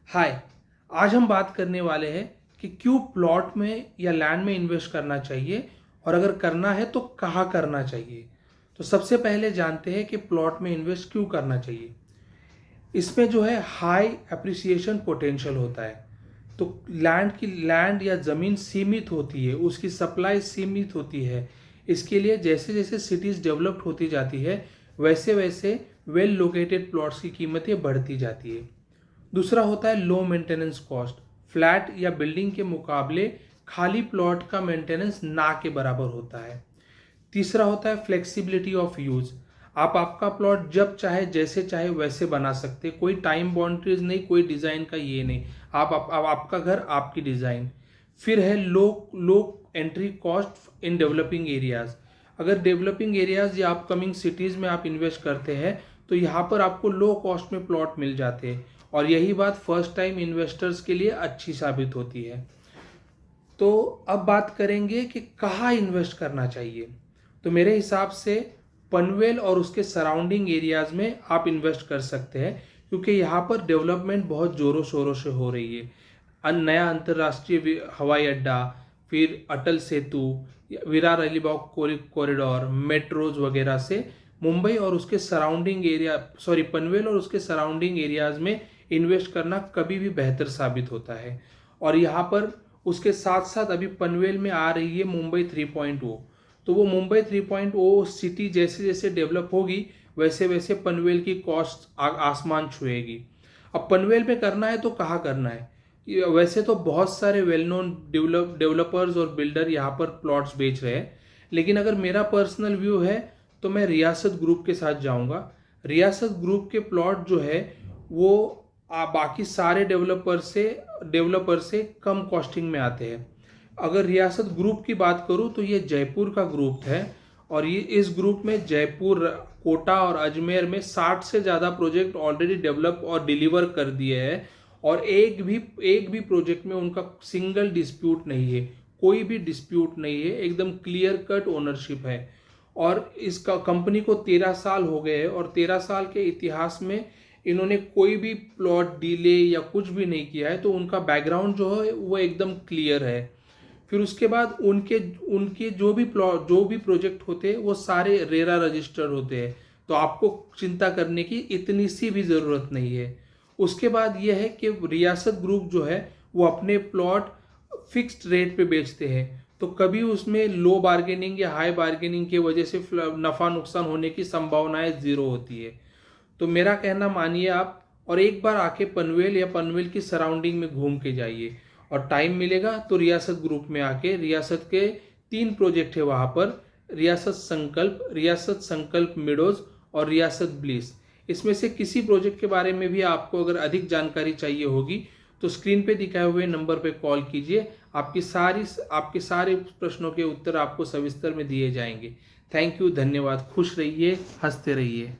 हाय। आज हम बात करने वाले हैं कि क्यों प्लॉट में या लैंड में इन्वेस्ट करना चाहिए और अगर करना है तो कहाँ करना चाहिए। तो सबसे पहले जानते हैं कि प्लॉट में इन्वेस्ट क्यों करना चाहिए। इसमें जो है हाई एप्रिसिएशन पोटेंशियल होता है। तो लैंड या ज़मीन सीमित होती है, उसकी सप्लाई सीमित होती है। इसके लिए जैसे जैसे सिटीज़ डेवलप्ड होती जाती है वैसे वैसे वेल लोकेटेड प्लॉट्स की कीमतें बढ़ती जाती है। दूसरा होता है लो मेंटेनेंस कॉस्ट। फ्लैट या बिल्डिंग के मुकाबले खाली प्लॉट का मेंटेनेंस ना के बराबर होता है। तीसरा होता है फ्लेक्सिबिलिटी ऑफ यूज। आप आपका प्लॉट जब चाहे जैसे चाहे वैसे बना सकते, कोई टाइम बाउंड्रीज नहीं, कोई डिजाइन का ये नहीं। आपका घर आपकी डिजाइन। फिर है low low entry cost in developing areas. अगर डेवलपिंग एरियाज या अपकमिंग सिटीज में आप इन्वेस्ट करते हैं तो यहाँ पर आपको लो कॉस्ट में प्लॉट मिल जाते हैं और यही बात फर्स्ट टाइम इन्वेस्टर्स के लिए अच्छी साबित होती है। तो अब बात करेंगे कि कहाँ इन्वेस्ट करना चाहिए। तो मेरे हिसाब से पनवेल और उसके सराउंडिंग एरियाज में आप इन्वेस्ट कर सकते हैं क्योंकि यहाँ पर डेवलपमेंट बहुत ज़ोरों शोरों से हो रही है। नया अंतर्राष्ट्रीय हवाई अड्डा, फिर अटल सेतु, विरार अलीबाग कॉरिडोर, मेट्रोज वगैरह से मुंबई और उसके सराउंडिंग एरिया पनवेल और उसके सराउंडिंग एरियाज में इन्वेस्ट करना कभी भी बेहतर साबित होता है। और यहाँ पर उसके साथ साथ अभी पनवेल में आ रही है मुंबई 3.0। तो वो मुंबई 3.0 सिटी जैसे जैसे डेवलप होगी वैसे वैसे पनवेल की कॉस्ट आसमान छुएगी। अब पनवेल में करना है तो कहाँ करना है। वैसे तो बहुत सारे वेल नोन डेवलपर्स और बिल्डर यहाँ पर प्लॉट्स बेच रहे हैं, लेकिन अगर मेरा पर्सनल व्यू है तो मैं रियासत ग्रुप के साथ जाऊँगा। रियासत ग्रुप के प्लॉट जो है वो बाकी सारे डेवलपर से कम कॉस्टिंग में आते हैं। अगर रियासत ग्रुप की बात करूं तो ये जयपुर का ग्रुप है और ये इस ग्रुप में जयपुर, कोटा और अजमेर में 60 से ज़्यादा प्रोजेक्ट ऑलरेडी डेवलप और डिलीवर कर दिए हैं और एक भी प्रोजेक्ट में उनका सिंगल डिस्प्यूट नहीं है, कोई भी डिस्प्यूट नहीं है, एकदम क्लियर कट ओनरशिप है। और इसका कंपनी को 13 साल हो गए हैं और 13 साल के इतिहास में इन्होंने कोई भी प्लॉट डीले या कुछ भी नहीं किया है। तो उनका बैकग्राउंड जो है वो एकदम क्लियर है। फिर उसके बाद उनके उनके जो भी प्रोजेक्ट होते हैं वो सारे रेरा रजिस्टर्ड होते हैं, तो आपको चिंता करने की इतनी सी भी ज़रूरत नहीं है। उसके बाद यह है कि रियासत ग्रुप जो है वो अपने प्लॉट फिक्स्ड रेट पे बेचते हैं, तो कभी उसमें लो बार्गेनिंग या हाई बार्गेनिंग की वजह से नफ़ा नुकसान होने की संभावनाएं ज़ीरो होती है। तो मेरा कहना मानिए आप और एक बार आके पनवेल या पनवेल की सराउंडिंग में घूम के जाइए और टाइम मिलेगा तो रियासत ग्रुप में आके रियासत के 3 प्रोजेक्ट है वहाँ पर, रियासत संकल्प मिडोज और रियासत ब्लिस। इसमें से किसी प्रोजेक्ट के बारे में भी आपको अगर अधिक जानकारी चाहिए होगी तो स्क्रीन पे दिखाए हुए नंबर पे कॉल कीजिए। आपके सारे प्रश्नों के उत्तर आपको सविस्तर में दिए जाएंगे। थैंक यू, धन्यवाद। खुश रहिए, हंसते रहिए।